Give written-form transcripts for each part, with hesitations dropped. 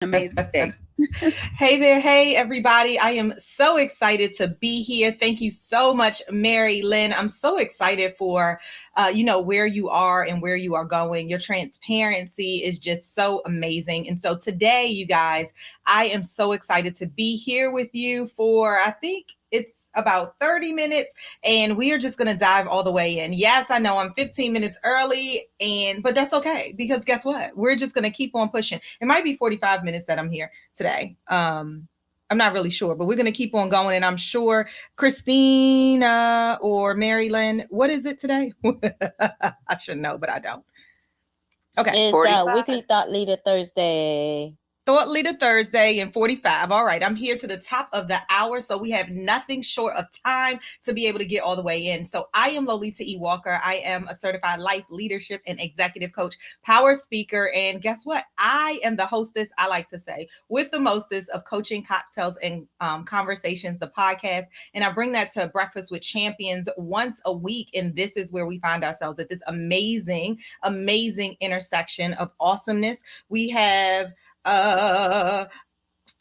Amazing. Hey there. Hey, everybody. I am so excited to be here. Thank you so much, Mary Lynn. I'm so excited for, where you are and where you are going. Your transparency is just so amazing. And so today, you guys, I am so excited to be here with you for, I think it's about 30 minutes, and we are just going to dive all the way in. Yes, I know I'm 15 minutes early, but that's okay, because guess what? We're just going to keep on pushing. It might be 45 minutes that I'm here today. I'm not really sure, but we're going to keep on going. And I'm sure Christina or Mary Lynn, what is it today? I should know, but I don't. Okay. It's 45. Weekly Thought Leader Thursday. Thought Leader Thursday and 45. All right, I'm here to the top of the hour, so we have nothing short of time to be able to get all the way in. So I am Lolita E. Walker. I am a certified life leadership and executive coach, power speaker, and guess what? I am the hostess, I like to say, with the mostest of Coaching Cocktails and Conversations, the podcast. And I bring that to Breakfast with Champions once a week, and this is where we find ourselves at this amazing, amazing intersection of awesomeness. We have uh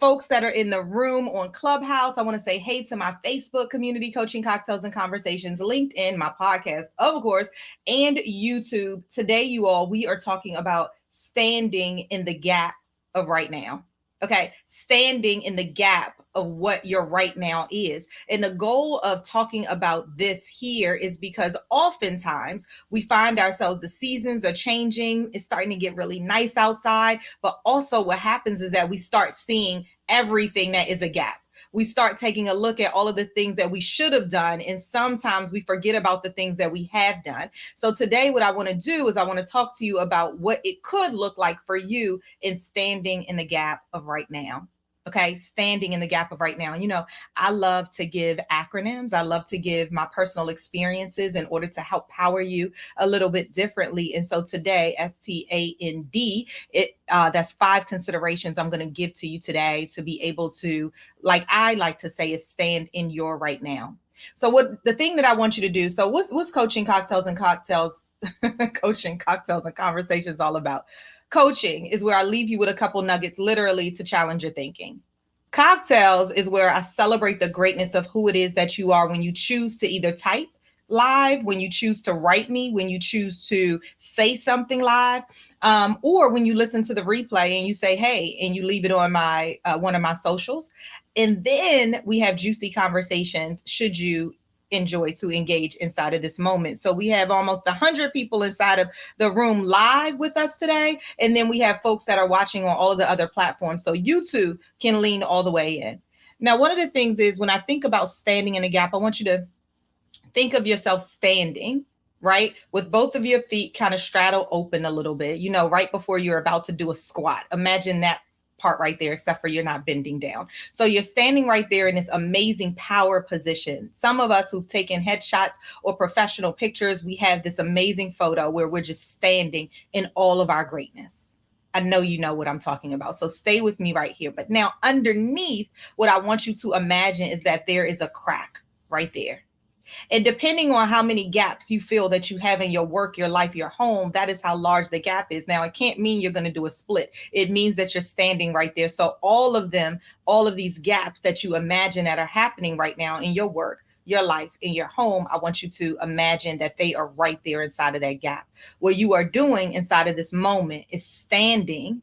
folks that are in the room on Clubhouse. I want to say hey to my Facebook community, Coaching Cocktails and Conversations, LinkedIn, my podcast, of course, and YouTube. Today, you all, we are talking about standing in the gap of right now. Okay, standing in the gap of what your right now is. And the goal of talking about this here is because oftentimes we find ourselves, the seasons are changing, it's starting to get really nice outside, but also what happens is that we start seeing everything that is a gap. We start taking a look at all of the things that we should have done, and sometimes we forget about the things that we have done. So today, what I want to do is I want to talk to you about what it could look like for you in standing in the gap of right now. Okay, standing in the gap of right now. I love to give acronyms. I love to give my personal experiences in order to help power you a little bit differently. And so today, STAND, that's 5 considerations I'm going to give to you today to be able to, like I like to say, is stand in your right now. So what the thing that I want you to do, so what's coaching cocktails and cocktails, coaching cocktails and conversations all about? Coaching is where I leave you with a couple nuggets literally to challenge your thinking. Cocktails is where I celebrate the greatness of who it is that you are when you choose to either type live, when you choose to write me, when you choose to say something live, or when you listen to the replay and you say, hey, and you leave it on my one of my socials. And then we have juicy conversations should you enjoy to engage inside of this moment. So we have almost 100 people inside of the room live with us today. And then we have folks that are watching on all of the other platforms. So you too can lean all the way in. Now, one of the things is when I think about standing in a gap, I want you to think of yourself standing, right? With both of your feet kind of straddle open a little bit, right before you're about to do a squat. Imagine that part right there, except for you're not bending down. So you're standing right there in this amazing power position. Some of us who've taken headshots or professional pictures, we have this amazing photo where we're just standing in all of our greatness. I know you know what I'm talking about. So stay with me right here. But now underneath, what I want you to imagine is that there is a crack right there. And depending on how many gaps you feel that you have in your work, your life, your home, that is how large the gap is. Now, it can't mean you're going to do a split. It means that you're standing right there. So all of them, all of these gaps that you imagine that are happening right now in your work, your life, in your home, I want you to imagine that they are right there inside of that gap. What you are doing inside of this moment is standing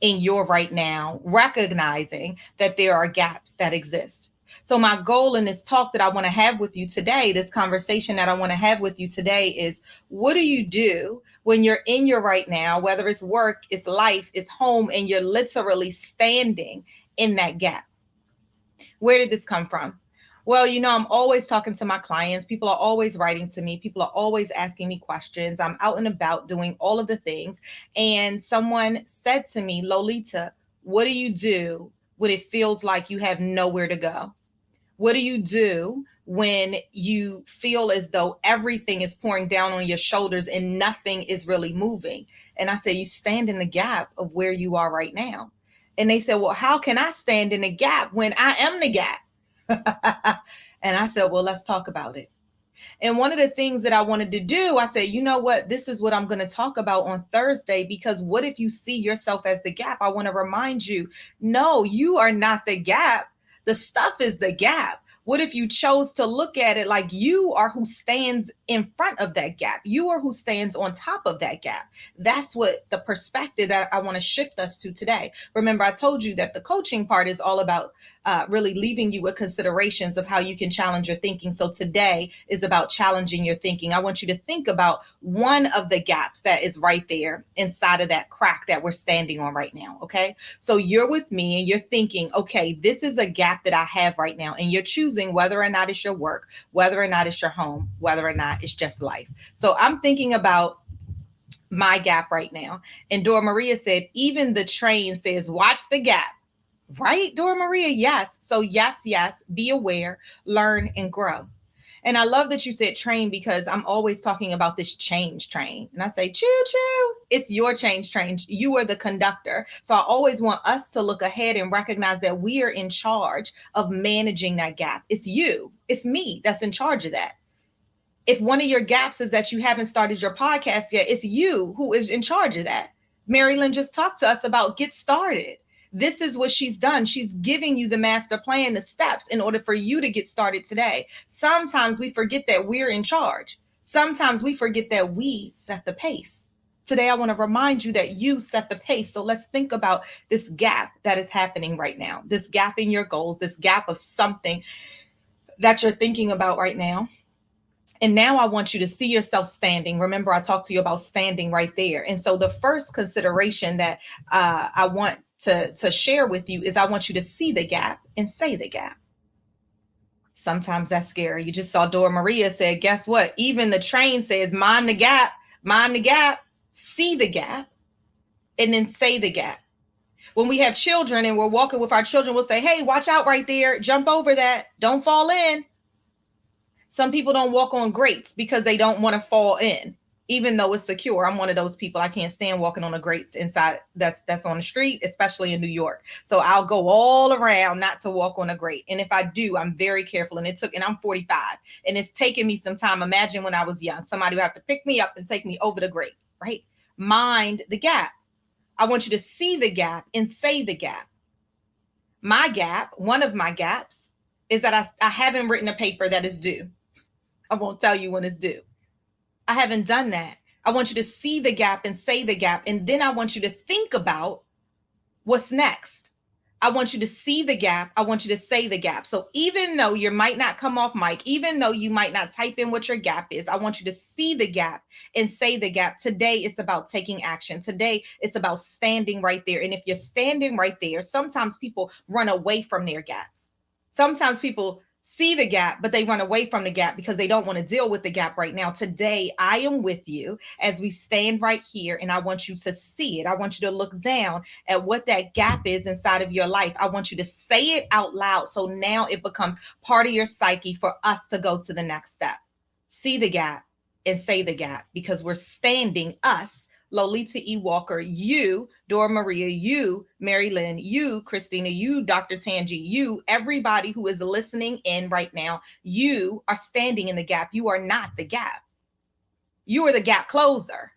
in your right now, recognizing that there are gaps that exist. So, my goal in this talk that I want to have with you today, this conversation that I want to have with you today is, what do you do when you're in your right now, whether it's work, it's life, it's home, and you're literally standing in that gap? Where did this come from? Well, I'm always talking to my clients. People are always writing to me. People are always asking me questions. I'm out and about doing all of the things. And someone said to me, Lolita, what do you do when it feels like you have nowhere to go? What do you do when you feel as though everything is pouring down on your shoulders and nothing is really moving? And I say, you stand in the gap of where you are right now. And they said, well, how can I stand in the gap when I am the gap? And I said, well, let's talk about it. And one of the things that I wanted to do, I said, you know what? This is what I'm going to talk about on Thursday, because what if you see yourself as the gap? I want to remind you, no, you are not the gap. The stuff is the gap. What if you chose to look at it like you are who stands in front of that gap? You are who stands on top of that gap. That's what the perspective that I want to shift us to today. Remember, I told you that the coaching part is all about really leaving you with considerations of how you can challenge your thinking. So today is about challenging your thinking. I want you to think about one of the gaps that is right there inside of that crack that we're standing on right now. Okay. So you're with me and you're thinking, okay, this is a gap that I have right now. And you're choosing whether or not it's your work, whether or not it's your home, whether or not it's just life. So I'm thinking about my gap right now. And Dora Maria said, even the train says, watch the gap. Right, Dora Maria? Yes. So, yes, be aware, learn, and grow. And I love that you said train, because I'm always talking about this change train. And I say, choo choo, it's your change train. You are the conductor. So I always want us to look ahead and recognize that we are in charge of managing that gap. It's you, it's me that's in charge of that. If one of your gaps is that you haven't started your podcast yet, it's you who is in charge of that. Marilyn just talked to us about get started. This is what she's done. She's giving you the master plan, the steps in order for you to get started today. Sometimes we forget that we're in charge. Sometimes we forget that we set the pace. Today, I want to remind you that you set the pace. So let's think about this gap that is happening right now, this gap in your goals, this gap of something that you're thinking about right now. And now I want you to see yourself standing. Remember, I talked to you about standing right there. And so the first consideration that I want to share with you is I want you to see the gap and say the gap. Sometimes that's scary. You just saw Dora Maria said, guess what? Even the train says, mind the gap, see the gap, and then say the gap. When we have children and we're walking with our children, we'll say, hey, watch out right there. Jump over that. Don't fall in. Some people don't walk on grates because they don't want to fall in, even though it's secure. I'm one of those people. I can't stand walking on the grates inside that's on the street, especially in New York. So I'll go all around not to walk on a grate. And if I do, I'm very careful. And I'm 45 and it's taken me some time. Imagine when I was young, somebody would have to pick me up and take me over the grate, right? Mind the gap. I want you to see the gap and say the gap. My gap, one of my gaps, is that I haven't written a paper that is due. I won't tell you when it's due. I haven't done that. I want you to see the gap and say the gap. And then I want you to think about what's next. I want you to see the gap. I want you to say the gap. So even though you might not come off mic, even though you might not type in what your gap is, I want you to see the gap and say the gap. Today it's about taking action. Today it's about standing right there. And if you're standing right there, sometimes people run away from their gaps. Sometimes people see the gap, but they run away from the gap because they don't want to deal with the gap right now. Today, I am with you as we stand right here, and I want you to see it. I want you to look down at what that gap is inside of your life. I want you to say it out loud. So now it becomes part of your psyche for us to go to the next step. See the gap and say the gap, because we're standing, us, Lolita E. Walker, you, Dora Maria, you, Mary Lynn, you, Christina, you, Dr. Tangi, you, everybody who is listening in right now, you are standing in the gap. You are not the gap. You are the gap closer,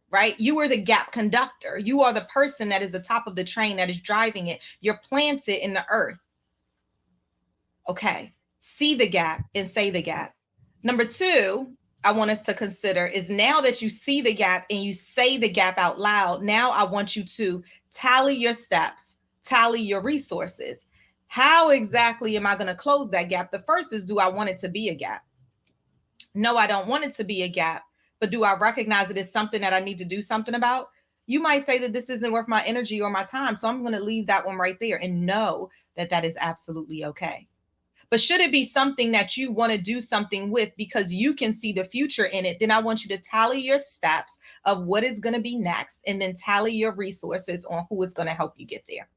right? You are the gap conductor. You are the person that is the top of the train that is driving it. You're planted in the earth. Okay. See the gap and say the gap. Number two, I want us to consider is now that you see the gap and you say the gap out loud, now I want you to tally your steps, tally your resources. How exactly am I going to close that gap? The first is, do I want it to be a gap? No, I don't want it to be a gap, but do I recognize it as something that I need to do something about? You might say that this isn't worth my energy or my time, so I'm going to leave that one right there and know that that is absolutely okay. But should it be something that you want to do something with because you can see the future in it, then I want you to tally your steps of what is going to be next and then tally your resources on who is going to help you get there.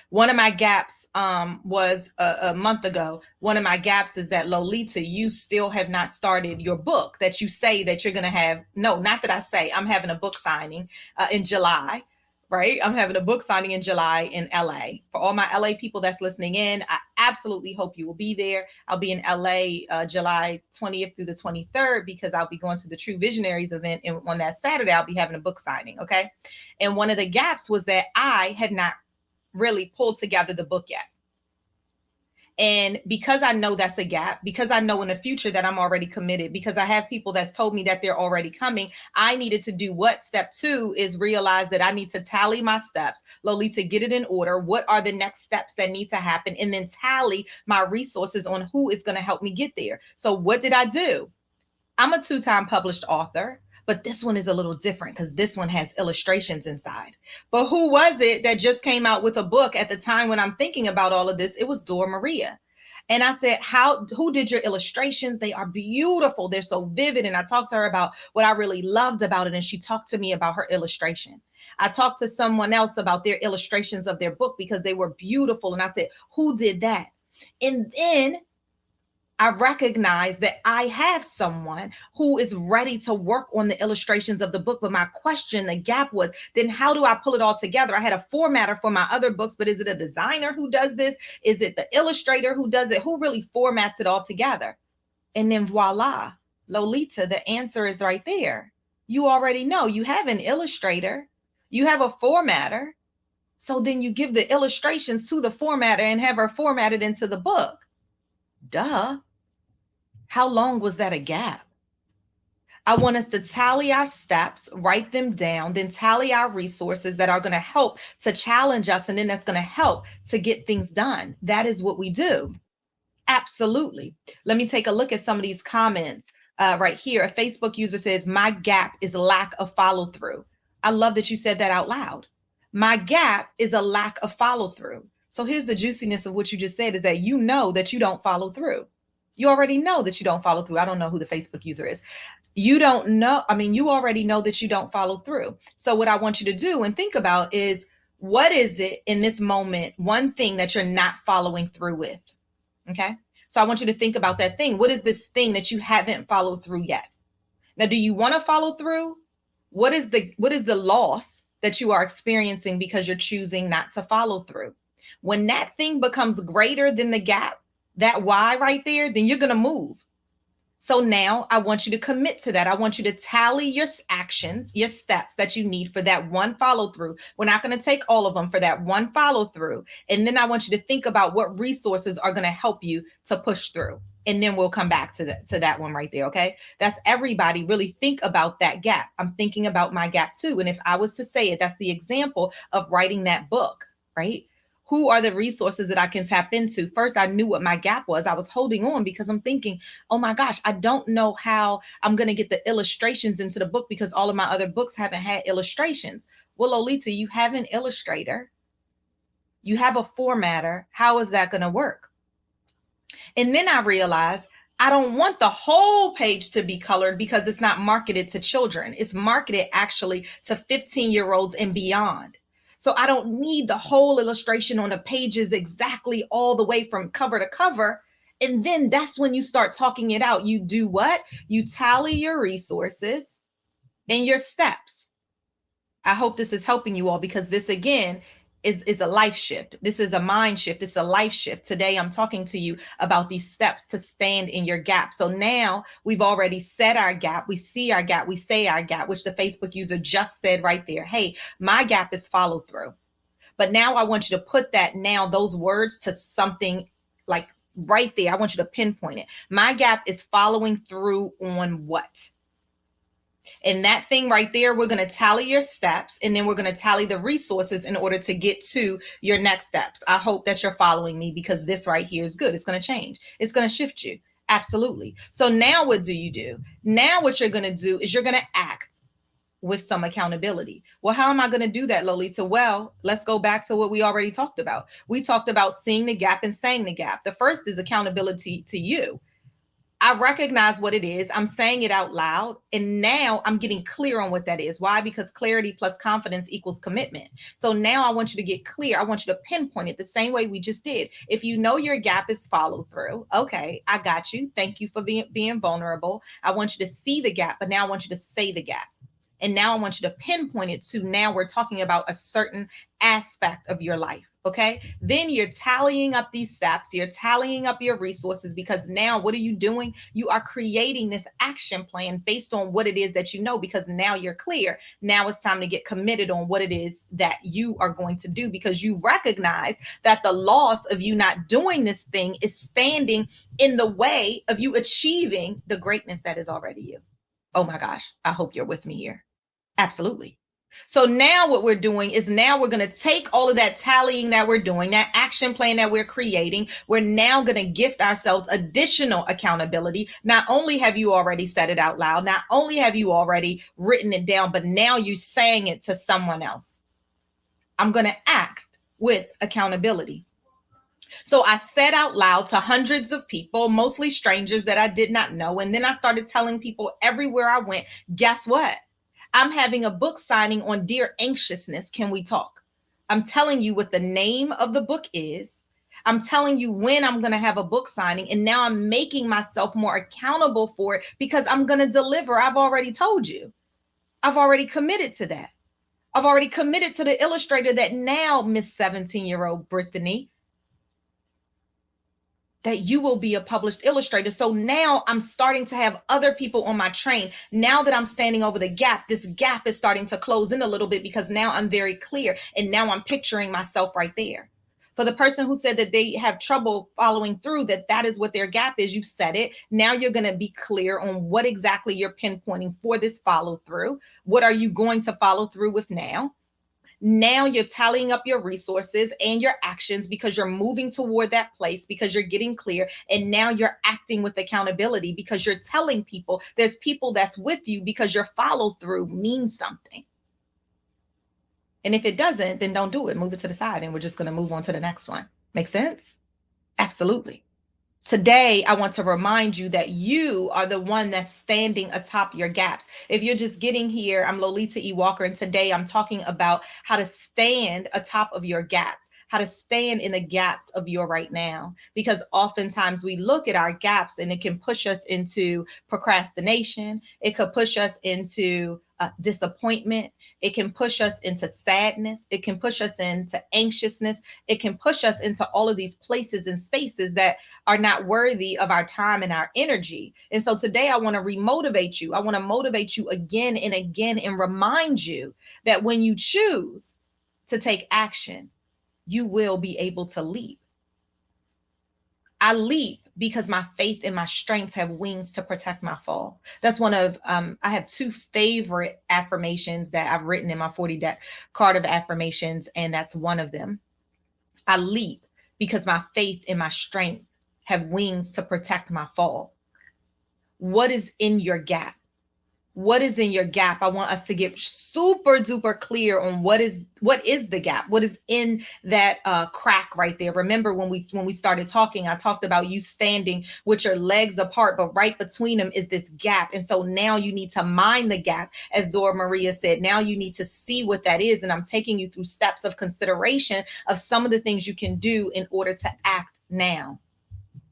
One of my gaps was a month ago. One of my gaps is that, Lolita, you still have not started your book that you say that you're going to have. No, not that I say. I'm having a book signing in July. Right? I'm having a book signing in July in LA. For all my LA people that's listening in, I absolutely hope you will be there. I'll be in LA July 20th through the 23rd because I'll be going to the True Visionaries event. And on that Saturday, I'll be having a book signing. Okay. And one of the gaps was that I had not really pulled together the book yet. And because I know that's a gap, because I know in the future that I'm already committed, because I have people that's told me that they're already coming, I needed to do what? Step 2 is realize that I need to tally my steps. Lolita, get it in order. What are the next steps that need to happen? And then tally my resources on who is going to help me get there. So what did I do? I'm a 2-time published author, but this one is a little different because this one has illustrations inside. But who was it that just came out with a book at the time when I'm thinking about all of this? It was Dora Maria. And I said, who did your illustrations? They are beautiful. They're so vivid. And I talked to her about what I really loved about it. And she talked to me about her illustration. I talked to someone else about their illustrations of their book because they were beautiful. And I said, who did that? And then I recognize that I have someone who is ready to work on the illustrations of the book. But my question, the gap was, then how do I pull it all together? I had a formatter for my other books, but is it a designer who does this? Is it the illustrator who does it? Who really formats it all together? And then voila, Lolita, the answer is right there. You already know you have an illustrator, you have a formatter. So then you give the illustrations to the formatter and have her formatted into the book. Duh. How long was that a gap? I want us to tally our steps, write them down, then tally our resources that are going to help to challenge us. And then that's going to help to get things done. That is what we do. Absolutely. Let me take a look at some of these comments right here. A Facebook user says, my gap is lack of follow through. I love that you said that out loud. My gap is a lack of follow through. So here's the juiciness of what you just said is that you know that you don't follow through. You already know that you don't follow through. I don't know who the Facebook user is. You don't know. I mean, you already know that you don't follow through. So what I want you to do and think about is, what is it in this moment, one thing that you're not following through with? Okay. So I want you to think about that thing. What is this thing that you haven't followed through yet? Now, do you want to follow through? What is the loss that you are experiencing because you're choosing not to follow through? When that thing becomes greater than the gap, that why right there, then you're going to move. So now I want you to commit to that. I want you to tally your actions, your steps that you need for that one follow through. We're not going to take all of them for that one follow through. And then I want you to think about what resources are going to help you to push through. And then we'll come back to that one right there. Okay. That's everybody really think about that gap. I'm thinking about my gap too. And if I was to say it, that's the example of writing that book, right? Who are the resources that I can tap into? First, I knew what my gap was. I was holding on because I'm thinking, oh my gosh, I don't know how I'm going to get the illustrations into the book because all of my other books haven't had illustrations. Well, Lolita, you have an illustrator. You have a formatter. How is that going to work? And then I realized I don't want the whole page to be colored because it's not marketed to children. It's marketed actually to 15-year-olds and beyond. So I don't need the whole illustration on the pages exactly all the way from cover to cover. And then that's when you start talking it out. You do what? You tally your resources and your steps. I hope this is helping you all because this again is a life shift. This is a mind shift. It's a life shift. Today, I'm talking to you about these steps to stand in your gap. So now we've already set our gap. We see our gap. We say our gap, which the Facebook user just said right there. Hey, my gap is follow through. But now I want you to put those words to something like right there. I want you to pinpoint it. My gap is following through on what? And that thing right there, we're going to tally your steps and then we're going to tally the resources in order to get to your next steps. I hope that you're following me because this right here is good. It's going to change. It's going to shift you. Absolutely. So now what do you do? Now what you're going to do is you're going to act with some accountability. Well, how am I going to do that, Lolita? Well, let's go back to what we already talked about. We talked about seeing the gap and saying the gap. The first is accountability to you. I recognize what it is. I'm saying it out loud. And now I'm getting clear on what that is. Why? Because clarity plus confidence equals commitment. So now I want you to get clear. I want you to pinpoint it the same way we just did. If you know your gap is follow through, okay, I got you. Thank you for being vulnerable. I want you to see the gap, but now I want you to say the gap. And now I want you to pinpoint it to now we're talking about a certain aspect of your life. Okay. Then you're tallying up these steps, you're tallying up your resources, because now what are you doing? You are creating this action plan based on what it is that you know, because now you're clear. Now it's time to get committed on what it is that you are going to do, because you recognize that the loss of you not doing this thing is standing in the way of you achieving the greatness that is already you. Oh my gosh, I hope you're with me here. Absolutely. So now what we're doing is now we're going to take all of that tallying that we're doing, that action plan that we're creating. We're now going to gift ourselves additional accountability. Not only have you already said it out loud, not only have you already written it down, but now you're saying it to someone else. I'm going to act with accountability. So I said out loud to hundreds of people, mostly strangers that I did not know. And then I started telling people everywhere I went, guess what? I'm having a book signing on Dear Anxiousness. Can we talk? I'm telling you what the name of the book is. I'm telling you when I'm going to have a book signing. And now I'm making myself more accountable for it because I'm going to deliver. I've already told you. I've already committed to that. I've already committed to the illustrator that now, Miss 17-year-old Brittany, that you will be a published illustrator. So now I'm starting to have other people on my train. Now that I'm standing over the gap, this gap is starting to close in a little bit because now I'm very clear. And now I'm picturing myself right there. For the person who said that they have trouble following through, that is what their gap is, you said it. Now you're going to be clear on what exactly you're pinpointing for this follow through. What are you going to follow through with now? Now you're tallying up your resources and your actions because you're moving toward that place, because you're getting clear. And now you're acting with accountability because you're telling people there's people that's with you because your follow through means something. And if it doesn't, then don't do it. Move it to the side and we're just going to move on to the next one. Make sense? Absolutely. Today, I want to remind you that you are the one that's standing atop your gaps. If you're just getting here, I'm Lolita E. Walker, and today I'm talking about how to stand atop of your gaps, how to stand in the gaps of your right now. Because oftentimes we look at our gaps and it can push us into procrastination. It could push us into disappointment. It can push us into sadness. It can push us into anxiousness. It can push us into all of these places and spaces that are not worthy of our time and our energy. And so today I want to remotivate you. I want to motivate you again and again and remind you that when you choose to take action, you will be able to leap. I leap because my faith and my strengths have wings to protect my fall. That's one of, I have two favorite affirmations that I've written in my 40 deck card of affirmations, and that's one of them. I leap because my faith and my strength have wings to protect my fall. What is in your gap? What is in your gap? I want us to get super duper clear on what is the gap, what is in that crack right there. Remember when we started talking, I talked about you standing with your legs apart, but right between them is this gap. And so now you need to mind the gap, as Dora Maria said. Now you need to see what that is, and I'm taking you through steps of consideration of some of the things you can do in order to act now.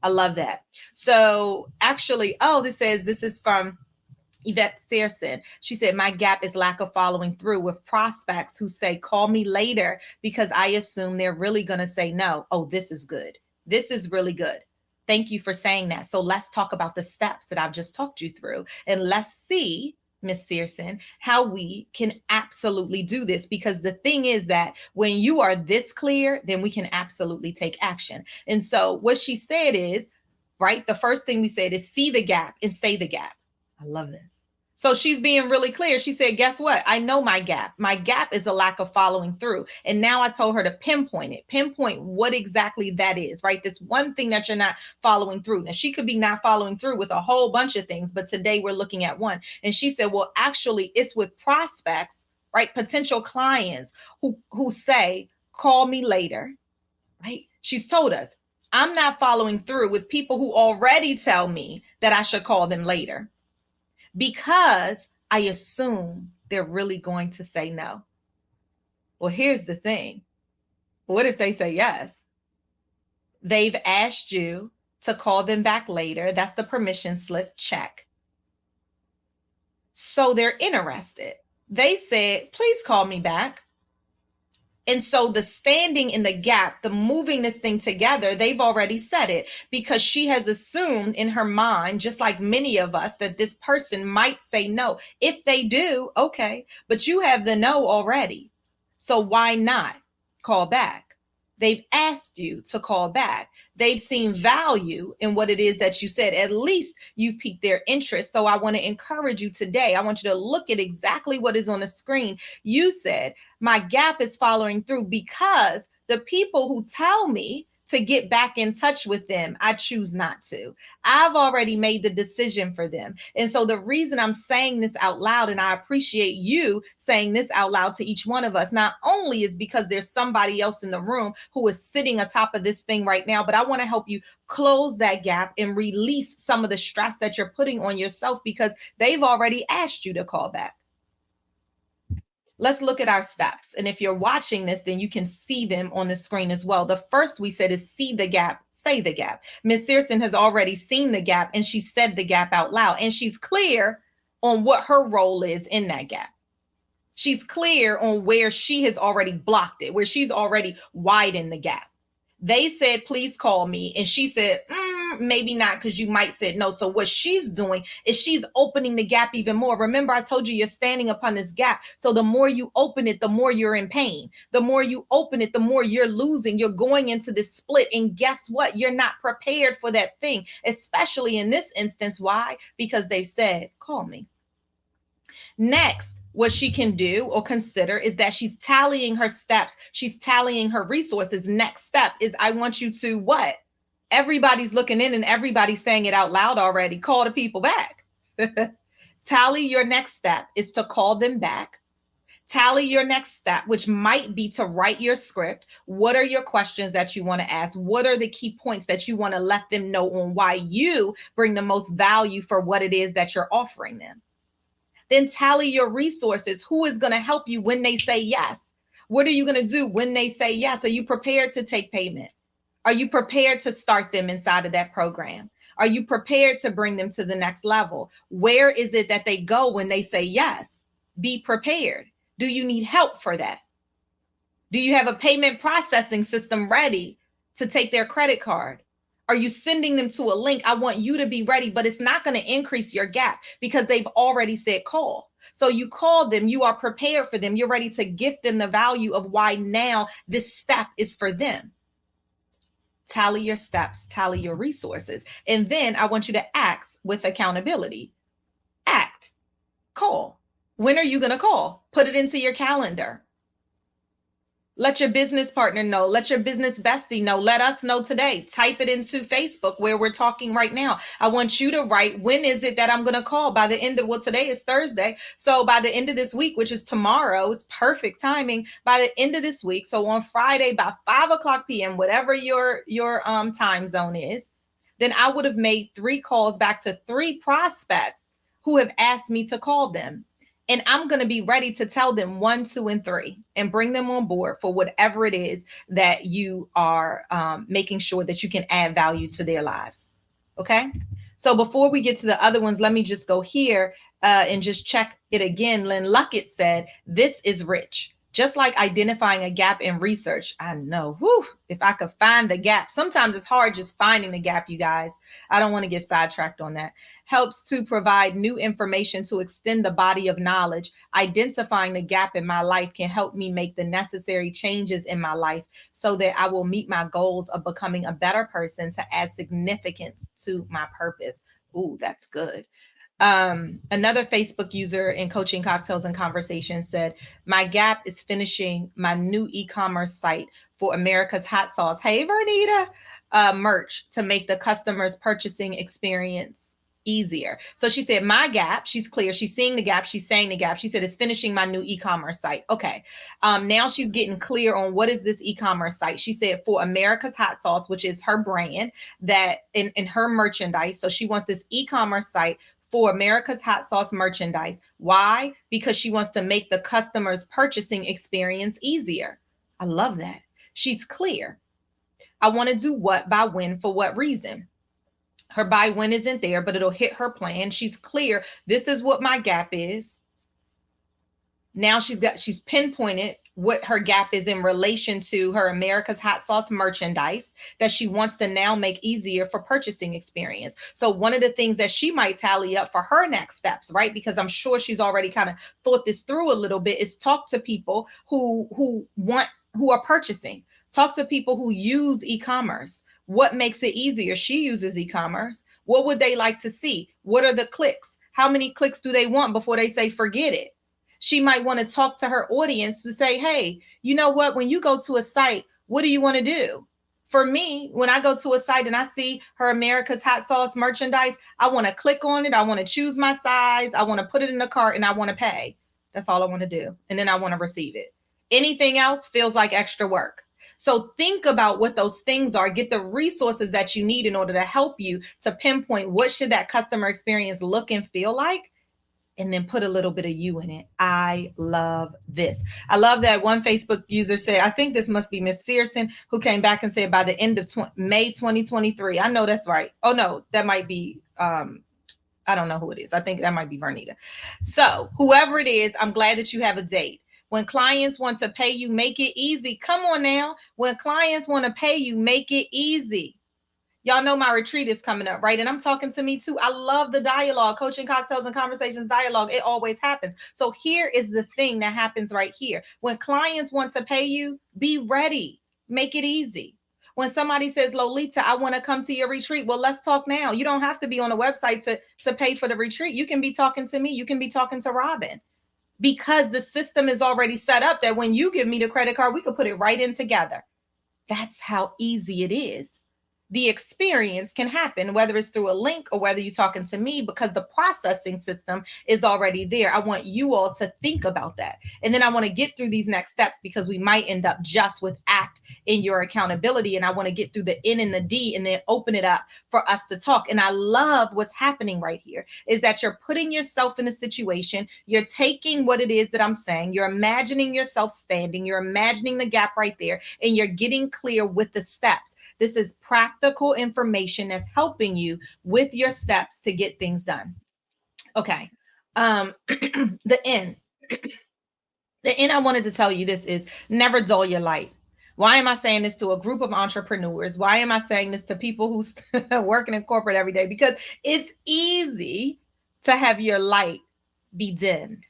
I love that. So actually, this is from Yvette Searson. She said, my gap is lack of following through with prospects who say, call me later, because I assume they're really going to say no. Oh, this is good. This is really good. Thank you for saying that. So let's talk about the steps that I've just talked you through. And let's see, Miss Searson, how we can absolutely do this. Because the thing is that when you are this clear, then we can absolutely take action. And so what she said is, right, the first thing we said is see the gap and say the gap. I love this. So she's being really clear. She said, guess what? I know my gap. My gap is a lack of following through. And now I told her to pinpoint it, pinpoint what exactly that is, right? This one thing that you're not following through. Now, she could be not following through with a whole bunch of things, but today we're looking at one. And she said, well, actually, it's with prospects, right? Potential clients who say, call me later, right? She's told us, I'm not following through with people who already tell me that I should call them later, because I assume they're really going to say no. Well, here's the thing. What if they say yes? They've asked you to call them back later. That's the permission slip, check. So they're interested. They said, please call me back. And so the standing in the gap, the moving this thing together, they've already said it because she has assumed in her mind, just like many of us, that this person might say no. If they do, okay, but you have the no already. So why not call back? They've asked you to call back. They've seen value in what it is that you said. At least you've piqued their interest. So I want to encourage you today. I want you to look at exactly what is on the screen. You said, my gap is following through because the people who tell me to get back in touch with them, I choose not to. I've already made the decision for them. And so the reason I'm saying this out loud, and I appreciate you saying this out loud to each one of us, not only is because there's somebody else in the room who is sitting atop of this thing right now, but I want to help you close that gap and release some of the stress that you're putting on yourself because they've already asked you to call back. Let's look at our steps. And if you're watching this, then you can see them on the screen as well. The first we said is see the gap, say the gap. Miss Searson has already seen the gap and she said the gap out loud and she's clear on what her role is in that gap. She's clear on where she has already blocked it, where she's already widened the gap. They said, please call me. And she said, maybe not, because you might say no. So what she's doing is she's opening the gap even more. Remember, I told you you're standing upon this gap. So the more you open it, the more you're in pain. The more you open it, the more you're losing. You're going into this split. And guess what? You're not prepared for that thing, especially in this instance. Why? Because they said, call me. Next, what she can do or consider is that she's tallying her steps. She's tallying her resources. Next step is I want you to what? Everybody's looking in and everybody's saying it out loud already. Call the people back. Tally your next step is to call them back. Tally your next step, which might be to write your script. What are your questions that you want to ask? What are the key points that you want to let them know on why you bring the most value for what it is that you're offering them? Then tally your resources. Who is going to help you when they say yes? What are you going to do when they say yes? Are you prepared to take payment? Are you prepared to start them inside of that program? Are you prepared to bring them to the next level? Where is it that they go when they say yes? Be prepared. Do you need help for that? Do you have a payment processing system ready to take their credit card? Are you sending them to a link? I want you to be ready, but it's not going to increase your gap because they've already said call. So you call them, you are prepared for them. You're ready to gift them the value of why now this step is for them. Tally your steps, tally your resources. And then I want you to act with accountability. Act, call. When are you going to call? Put it into your calendar. Let your business partner know. Let your business bestie know. Let us know today. Type it into Facebook where we're talking right now. I want you to write, when is it that I'm going to call? By the end of, well, today is Thursday. So by the end of this week, which is tomorrow, it's perfect timing. By the end of this week, so on Friday by 5:00 p.m., whatever your time zone is, then I would have made 3 calls back to 3 prospects who have asked me to call them. And I'm going to be ready to tell them 1, 2, and 3 and bring them on board for whatever it is that you are making sure that you can add value to their lives. Okay. So before we get to the other ones, let me just go here and just check it again. Lynn Luckett said, this is rich. Just like identifying a gap in research. I know, if I could find the gap. Sometimes it's hard just finding the gap, you guys. I don't want to get sidetracked on that. Helps to provide new information to extend the body of knowledge. Identifying the gap in my life can help me make the necessary changes in my life so that I will meet my goals of becoming a better person to add significance to my purpose. Ooh, that's good. Another Facebook user in Coaching Cocktails and Conversations said, my gap is finishing my new e-commerce site for America's Hot Sauce. Hey, Vernita, merch to make the customer's purchasing experience easier. So she said, my gap, she's clear. She's seeing the gap. She's saying the gap. She said, it's finishing my new e-commerce site. Okay. Now she's getting clear on what is this e-commerce site. She said for America's Hot Sauce, which is her brand that in her merchandise. So she wants this e-commerce site for America's Hot Sauce merchandise. Why? Because she wants to make the customer's purchasing experience easier. I love that. She's clear. I want to do what, by when, for what reason. Her by when isn't there, but it'll hit her plan. She's clear. This is what my gap is. Now she's pinpointed what her gap is in relation to her America's Hot Sauce merchandise that she wants to now make easier for purchasing experience. So one of the things that she might tally up for her next steps, right? Because I'm sure she's already kind of thought this through a little bit, is talk to people who are purchasing. Talk to people who use e-commerce. What makes it easier? She uses e-commerce. What would they like to see? What are the clicks? How many clicks do they want before they say forget it? She might want to talk to her audience to say, hey, you know what? When you go to a site, what do you want to do? For me, when I go to a site and I see her America's Hot Sauce merchandise, I want to click on it. I want to choose my size. I want to put it in the cart and I want to pay. That's all I want to do. And then I want to receive it. Anything else feels like extra work. So think about what those things are. Get the resources that you need in order to help you to pinpoint what should that customer experience look and feel like, and then put a little bit of you in it. I love this. I love that one Facebook user said, I think this must be Miss Searson, who came back and said by the end of May 2023. I know that's right. Oh, no, that might be, I don't know who it is. I think that might be Vernita. So whoever it is, I'm glad that you have a date. When clients want to pay you, make it easy. Come on now. When clients want to pay you, make it easy. Y'all know my retreat is coming up, right? And I'm talking to me too. I love the dialogue, coaching, cocktails, and conversations dialogue. It always happens. So here is the thing that happens right here. When clients want to pay you, be ready. Make it easy. When somebody says, Lolita, I want to come to your retreat. Well, let's talk now. You don't have to be on a website to pay for the retreat. You can be talking to me. You can be talking to Robin, because the system is already set up that when you give me the credit card, we can put it right in together. That's how easy it is. The experience can happen, whether it's through a link or whether you're talking to me, because the processing system is already there. I want you all to think about that. And then I want to get through these next steps, because we might end up just with act in your accountability. And I want to get through the N and the D and then open it up for us to talk. And I love what's happening right here is that you're putting yourself in a situation. You're taking what it is that I'm saying. You're imagining yourself standing. You're imagining the gap right there, and you're getting clear with the steps. This is practical information that's helping you with your steps to get things done. Okay. The N. The N I wanted to tell you this is never dull your light. Why am I saying this to a group of entrepreneurs? Why am I saying this to people who's working in corporate every day? Because it's easy to have your light be dimmed.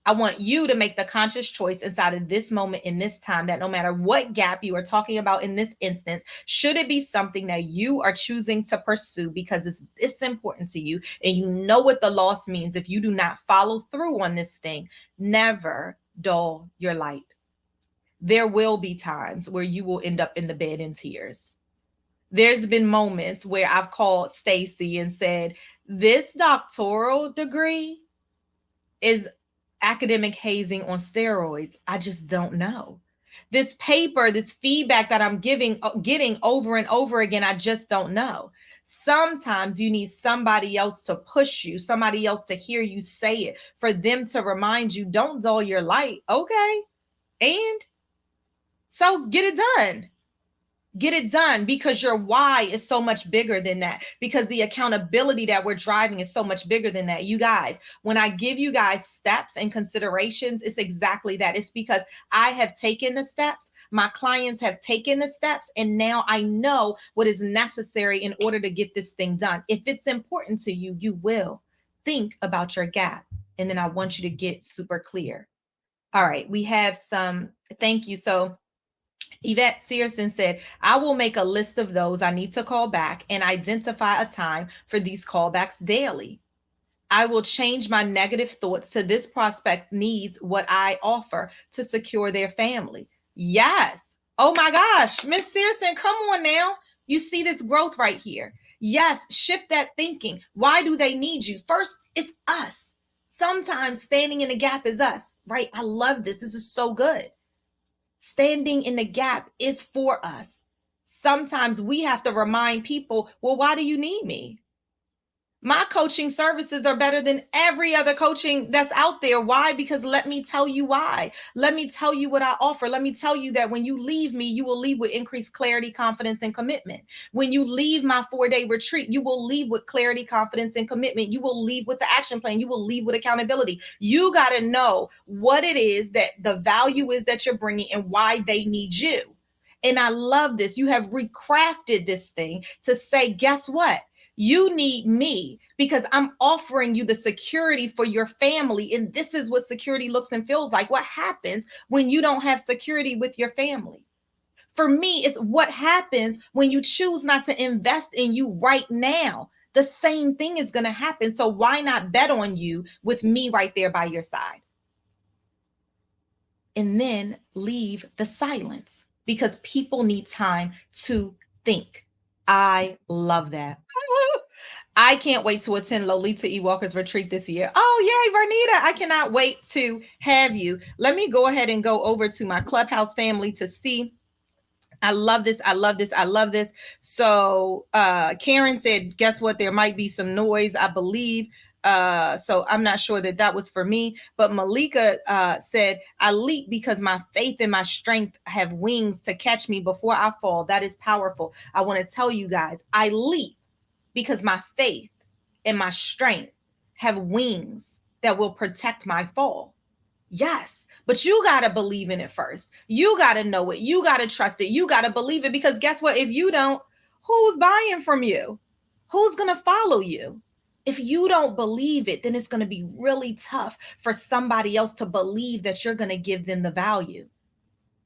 I want you to make the conscious choice inside of this moment in this time that no matter what gap you are talking about in this instance, should it be something that you are choosing to pursue because it's important to you and you know what the loss means if you do not follow through on this thing, never dull your light. There will be times where you will end up in the bed in tears. There's been moments where I've called Stacy and said, this doctoral degree is academic hazing on steroids. I just don't know. This paper, this feedback that I'm getting over and over again, I just don't know. Sometimes you need somebody else to push you, somebody else to hear you say it, for them to remind you, don't dull your light. Okay. And so get it done. Get it done, because your why is so much bigger than that, because the accountability that we're driving is so much bigger than that. You guys, when I give you guys steps and considerations, it's exactly that. It's because I have taken the steps, my clients have taken the steps, and now I know what is necessary in order to get this thing done. If it's important to you, you will think about your gap, and then I want you to get super clear. All right, we have some, thank you. So Yvette Searson said, I will make a list of those I need to call back and identify a time for these callbacks daily. I will change my negative thoughts to this prospect needs what I offer to secure their family. Yes. Oh my gosh, Miss Searson, come on now. You see this growth right here. Yes, shift that thinking. Why do they need you? First, it's us. Sometimes standing in the gap is us, right? I love this. This is so good. Standing in the gap is for us. Sometimes we have to remind people, well, why do you need me? My coaching services are better than every other coaching that's out there. Why? Because let me tell you why. Let me tell you what I offer. Let me tell you that when you leave me, you will leave with increased clarity, confidence, and commitment. When you leave my 4-day retreat, you will leave with clarity, confidence, and commitment. You will leave with the action plan. You will leave with accountability. You got to know what it is that the value is that you're bringing and why they need you. And I love this. You have recrafted this thing to say, guess what? You need me because I'm offering you the security for your family. And this is what security looks and feels like. What happens when you don't have security with your family? For me, it's what happens when you choose not to invest in you right now. The same thing is going to happen. So why not bet on you with me right there by your side? And then leave the silence because people need time to think. I love that. I can't wait to attend Lolita E. Walker's retreat this year. Oh, yay, Vernita. I cannot wait to have you. Let me go ahead and go over to my Clubhouse family to see. I love this. I love this. I love this. So Karen said, guess what? There might be some noise, I believe. So I'm not sure that that was for me. But Malika said, I leap because my faith and my strength have wings to catch me before I fall. That is powerful. I want to tell you guys, I leap because my faith and my strength have wings that will protect my fall. Yes, but you got to believe in it first. You got to know it. You got to trust it. You got to believe it because guess what? If you don't, who's buying from you? Who's going to follow you? If you don't believe it, then it's going to be really tough for somebody else to believe that you're going to give them the value.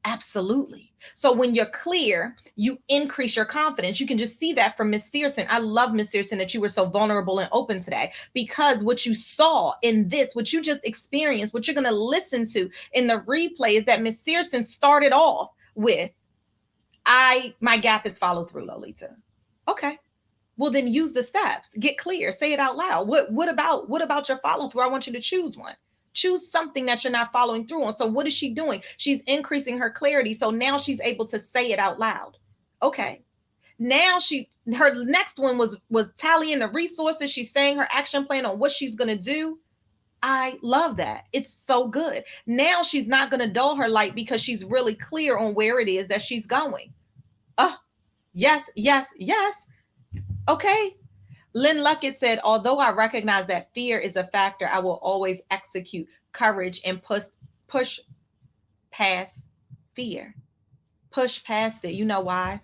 Absolutely. So when you're clear, you increase your confidence. You can just see that from Miss Searson. I love Miss Searson that you were so vulnerable and open today because what you saw in this, what you just experienced, what you're going to listen to in the replay is that Miss Searson started off with, my gap is follow through, Lolita. Okay. Well, then use the steps. Get clear. Say it out loud. What about your follow through? I want you to choose one. Choose something that you're not following through on. So what is she doing? She's increasing her clarity. So now she's able to say it out loud. Okay. Now her next one was tallying the resources. She's saying her action plan on what she's gonna do. I love that. It's so good. Now she's not gonna dull her light because she's really clear on where it is that she's going. Oh, yes, yes, yes. Okay. Lynn Luckett said, although I recognize that fear is a factor, I will always execute courage and push past fear. Push past it. You know why?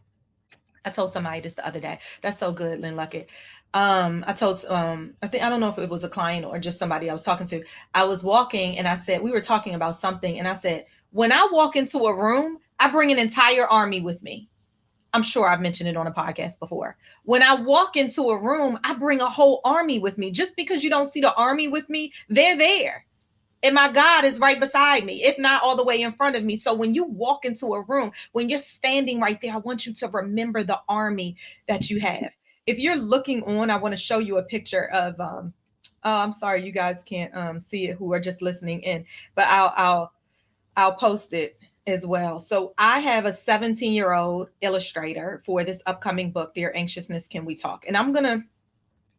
I told somebody this the other day. That's so good, Lynn Luckett. I told I don't know if it was a client or just somebody I was talking to. I was walking and I said, we were talking about something, and I said, when I walk into a room, I bring an entire army with me. I'm sure I've mentioned it on a podcast before. When I walk into a room, I bring a whole army with me. Just because you don't see the army with me, they're there. And my God is right beside me, if not all the way in front of me. So when you walk into a room, when you're standing right there, I want you to remember the army that you have. If you're looking on, I want to show you a picture of I'm sorry you guys can't see it who are just listening in, but I'll post it as well. So I have a 17-year-old illustrator for this upcoming book, Dear Anxiousness, Can We Talk? And I'm going to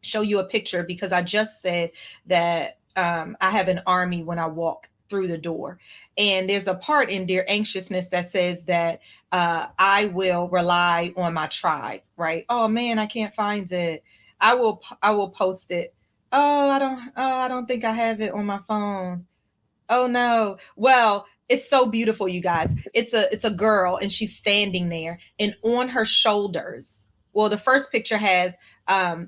show you a picture because I just said that I have an army when I walk through the door. And there's a part in Dear Anxiousness that says that I will rely on my tribe, right? Oh man, I can't find it. I will post it. Oh, I don't think I have it on my phone. Oh no. Well, it's so beautiful, you guys. It's a girl and she's standing there and on her shoulders. Well, the first picture has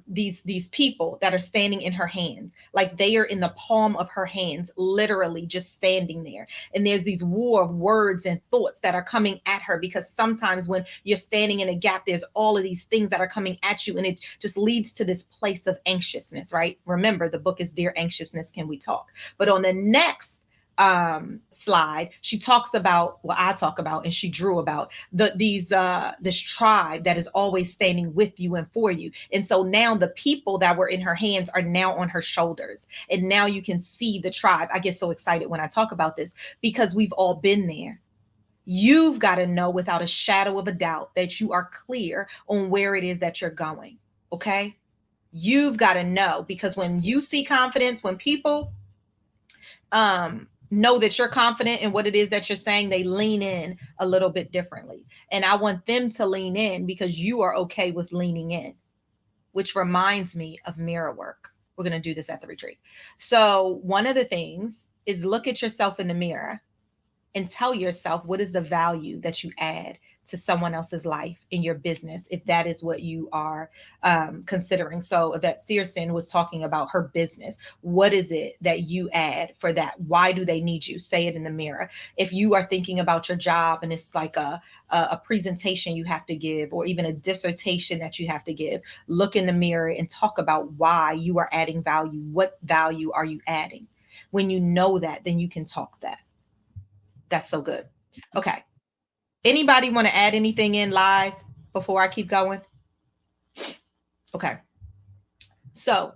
these people that are standing in her hands, like they are in the palm of her hands, literally just standing there. And there's these war of words and thoughts that are coming at her because sometimes when you're standing in a gap, there's all of these things that are coming at you, and it just leads to this place of anxiousness, right? Remember, the book is Dear Anxiousness, Can We Talk? But on the next slide, she talks about what I talk about, and she drew about this tribe that is always standing with you and for you. And so now the people that were in her hands are now on her shoulders, and now you can see the tribe. I get so excited when I talk about this because we've all been there. You've got to know without a shadow of a doubt that you are clear on where it is that you're going. Okay. You've got to know, because when you see confidence, when people know that you're confident in what it is that you're saying, they lean in a little bit differently. And I want them to lean in because you are okay with leaning in, which reminds me of mirror work. We're going to do this at the retreat. So, one of the things is look at yourself in the mirror and tell yourself what is the value that you add to someone else's life in your business, if that is what you are considering. So Yvette Searson was talking about her business. What is it that you add for that? Why do they need you? Say it in the mirror. If you are thinking about your job and it's like a presentation you have to give, or even a dissertation that you have to give, look in the mirror and talk about why you are adding value. What value are you adding? When you know that, then you can talk that. That's so good. Okay. Anybody want to add anything in live before I keep going? Okay. So,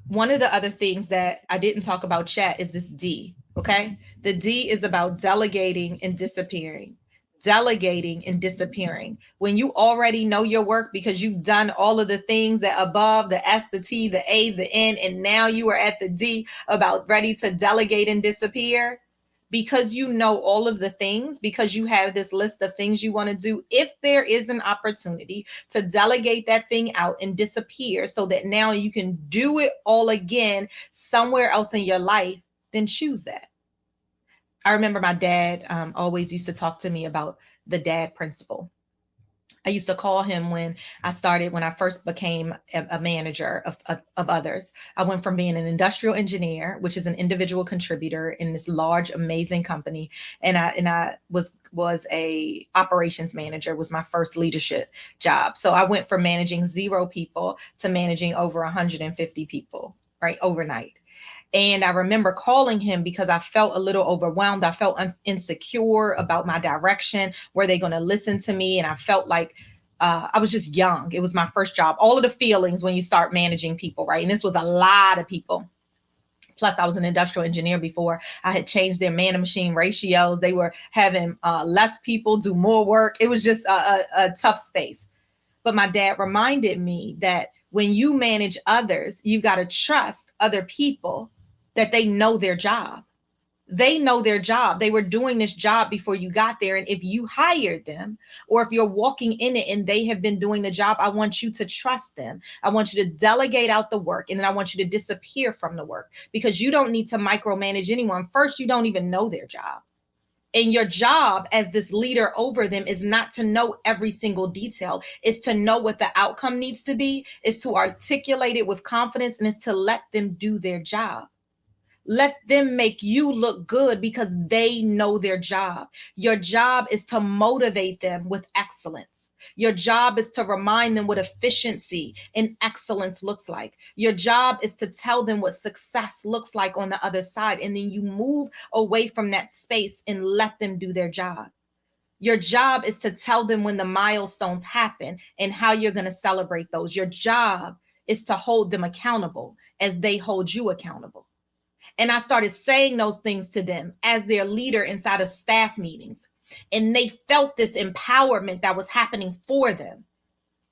one of the other things that I didn't talk about yet is this D. Okay. The D is about delegating and disappearing. Delegating and disappearing. When you already know your work because you've done all of the things that above, the S, the T, the A, the N, and now you are at the D, about ready to delegate and disappear, because you know all of the things, because you have this list of things you want to do. If there is an opportunity to delegate that thing out and disappear so that now you can do it all again somewhere else in your life, then choose that. I remember my dad always used to talk to me about the dad principle. I used to call him when I first became a manager of others. I went from being an industrial engineer, which is an individual contributor in this large, amazing company. And I was a operations manager, was my first leadership job. So I went from managing 0 people to managing over 150 people, right, overnight. And I remember calling him because I felt a little overwhelmed. I felt insecure about my direction. Were they going to listen to me? And I felt like I was just young. It was my first job. All of the feelings when you start managing people, right? And this was a lot of people. Plus, I was an industrial engineer before. I had changed their man to machine ratios. They were having less people do more work. It was just a tough space. But my dad reminded me that when you manage others, you've got to trust other people, that they know their job. They know their job. They were doing this job before you got there. And if you hired them, or if you're walking in it and they have been doing the job, I want you to trust them. I want you to delegate out the work, and then I want you to disappear from the work, because you don't need to micromanage anyone. First, you don't even know their job. And your job as this leader over them is not to know every single detail. It's to know what the outcome needs to be, is to articulate it with confidence, and is to let them do their job. Let them make you look good because they know their job. Your job is to motivate them with excellence. Your job is to remind them what efficiency and excellence looks like. Your job is to tell them what success looks like on the other side. And then you move away from that space and let them do their job. Your job is to tell them when the milestones happen and how you're going to celebrate those. Your job is to hold them accountable as they hold you accountable. And I started saying those things to them as their leader inside of staff meetings. And they felt this empowerment that was happening for them.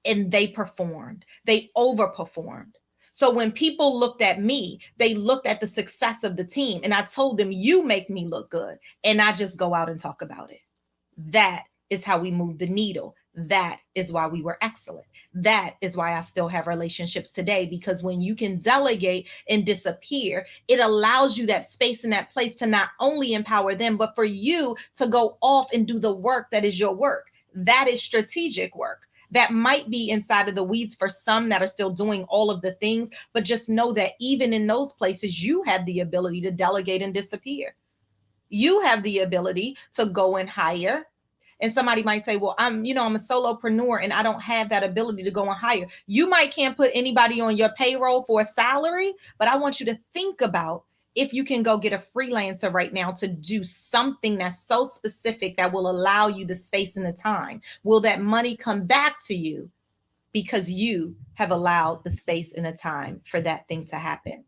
And they performed, they overperformed. So when people looked at me, they looked at the success of the team. And I told them, you make me look good. And I just go out and talk about it. That is how we move the needle. That is why we were excellent. That is why I still have relationships today, because when you can delegate and disappear, it allows you that space and that place to not only empower them, but for you to go off and do the work that is your work. That is strategic work. That might be inside of the weeds for some that are still doing all of the things, but just know that even in those places, you have the ability to delegate and disappear. You have the ability to go and hire. And somebody might say, well, I'm a solopreneur and I don't have that ability to go and hire. You might can't put anybody on your payroll for a salary, but I want you to think about if you can go get a freelancer right now to do something that's so specific that will allow you the space and the time. Will that money come back to you because you have allowed the space and the time for that thing to happen?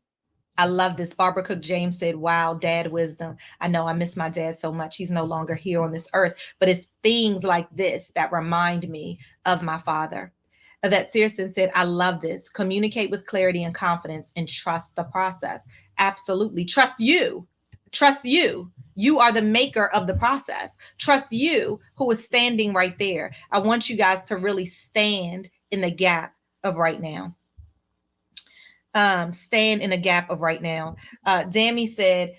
I love this. Barbara Cook James said, wow, dad wisdom. I know I miss my dad so much. He's no longer here on this earth, but it's things like this that remind me of my father. Yvette Searson said, I love this. Communicate with clarity and confidence and trust the process. Absolutely. Trust you. Trust you. You are the maker of the process. Trust you who is standing right there. I want you guys to really stand in the gap of right now. Stand in a gap of right now. Dammy said,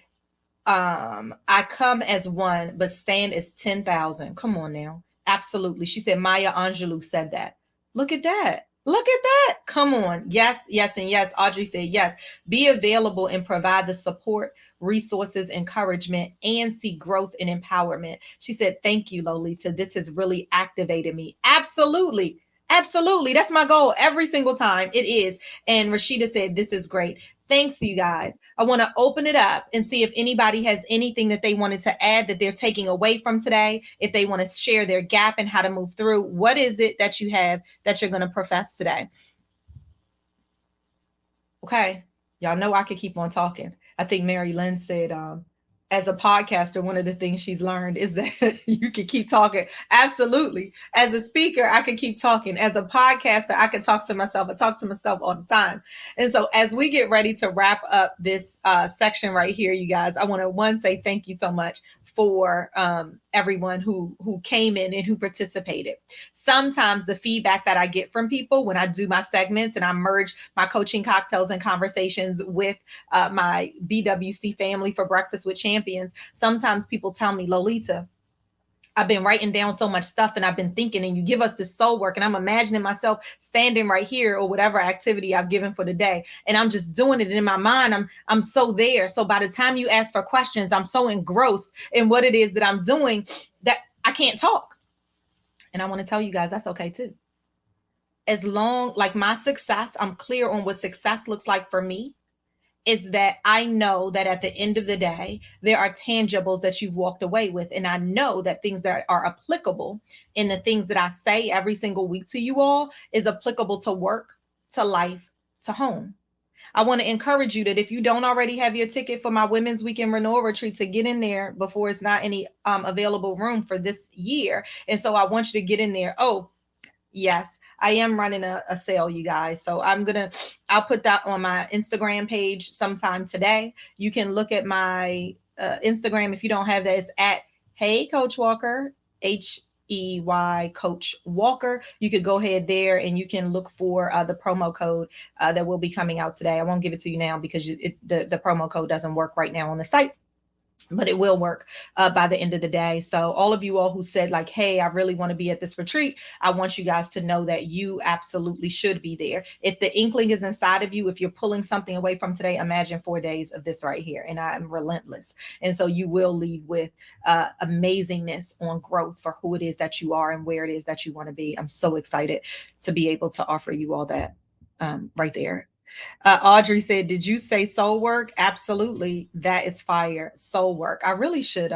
I come as one, but stand as 10,000. Come on now. Absolutely. She said Maya Angelou said that. Look at that. Look at that. Come on. Yes, yes, and yes. Audrey said yes. Be available and provide the support, resources, encouragement, and see growth and empowerment. She said, thank you, Lolita. This has really activated me. Absolutely. Absolutely. That's my goal every single time. It is. And Rashida said, this is great. Thanks, you guys. I want to open it up and see if anybody has anything that they wanted to add that they're taking away from today. If they want to share their gap and how to move through, what is it that you have that you're going to profess today? Okay. Y'all know I could keep on talking. I think Mary Lynn said, as a podcaster, one of the things she's learned is that you can keep talking. Absolutely. As a speaker, I can keep talking. As a podcaster, I can talk to myself. I talk to myself all the time. And so as we get ready to wrap up this section right here, you guys, I want to one say thank you so much for everyone who came in and who participated. Sometimes the feedback that I get from people when I do my segments and I merge my coaching cocktails and conversations with my BWC family for Breakfast with Champions, sometimes people tell me, Lolita, I've been writing down so much stuff and I've been thinking, and you give us this soul work, and I'm imagining myself standing right here or whatever activity I've given for the day, and I'm just doing it in my mind. I'm so there. So by the time you ask for questions, I'm so engrossed in what it is that I'm doing that I can't talk. And I want to tell you guys that's okay too. As long like my success, I'm clear on what success looks like for me, is that I know that at the end of the day, there are tangibles that you've walked away with. And I know that things that are applicable in the things that I say every single week to you all is applicable to work, to life, to home. I want to encourage you that if you don't already have your ticket for my Women's Weekend Renewal Retreat, to get in there before it's not any available room for this year. And so I want you to get in there. Oh, yes, I am running a sale, you guys. So I'll put that on my Instagram page sometime today. You can look at my Instagram if you don't have that. It's at Hey Coach Walker, HEY Coach Walker. You could go ahead there and you can look for the promo code that will be coming out today. I won't give it to you now because the promo code doesn't work right now on the site, but it will work by the end of the day. So all of you all who said like, hey, I really want to be at this retreat, I want you guys to know that you absolutely should be there. If the inkling is inside of you, if you're pulling something away from today, imagine 4 days of this right here. And I'm relentless. And so you will leave with amazingness on growth for who it is that you are and where it is that you want to be. I'm so excited to be able to offer you all that right there. Audrey said, "Did you say soul work?" Absolutely, that is fire. Soul work. I really should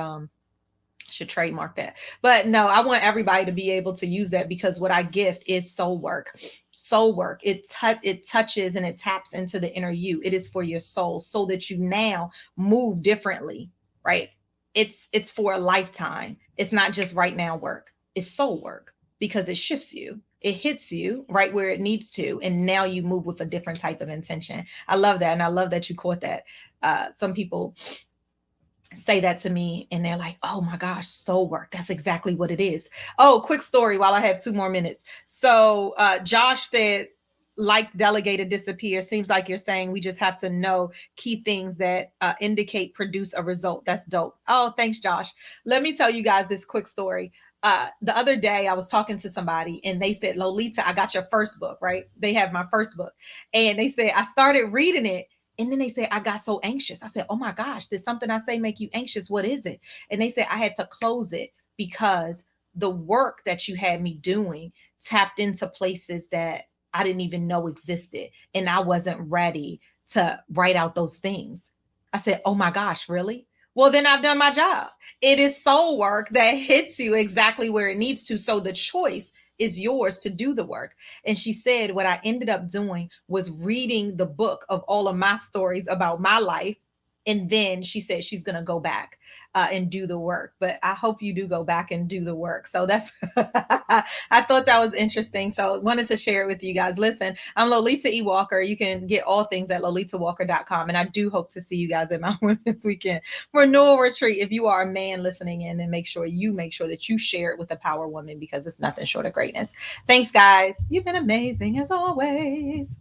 trademark that. But no, I want everybody to be able to use that because what I gift is soul work. Soul work. It touches and it taps into the inner you. It is for your soul so that you now move differently, right? It's for a lifetime. It's not just right now work. It's soul work because it shifts you. It hits you right where it needs to, and now you move with a different type of intention. I love that, and I love that you caught that. Some people say that to me and they're like, oh my gosh, soul work, that's exactly what it is. Oh, quick story while I have 2 more minutes. So Josh said, like delegated disappear, seems like you're saying we just have to know key things that indicate produce a result. That's dope. Oh, thanks, Josh. Let me tell you guys this quick story. The other day I was talking to somebody and they said, Lolita, I got your first book, right? They have my first book. And they said, I started reading it. And then they said, I got so anxious. I said, oh my gosh, did something I say make you anxious? What is it? And they said, I had to close it because the work that you had me doing tapped into places that I didn't even know existed. And I wasn't ready to write out those things. I said, oh my gosh, really? Well, then I've done my job. It is soul work that hits you exactly where it needs to. So the choice is yours to do the work. And she said, what I ended up doing was reading the book of all of my stories about my life And then she said she's going to go back and do the work. But I hope you do go back and do the work. So that's, I thought that was interesting. So wanted to share it with you guys. Listen, I'm Lolita E. Walker. You can get all things at lolitawalker.com. And I do hope to see you guys at my Women's Weekend Renewal Retreat. If you are a man listening in, then make sure that you share it with a power woman, because it's nothing short of greatness. Thanks, guys. You've been amazing as always.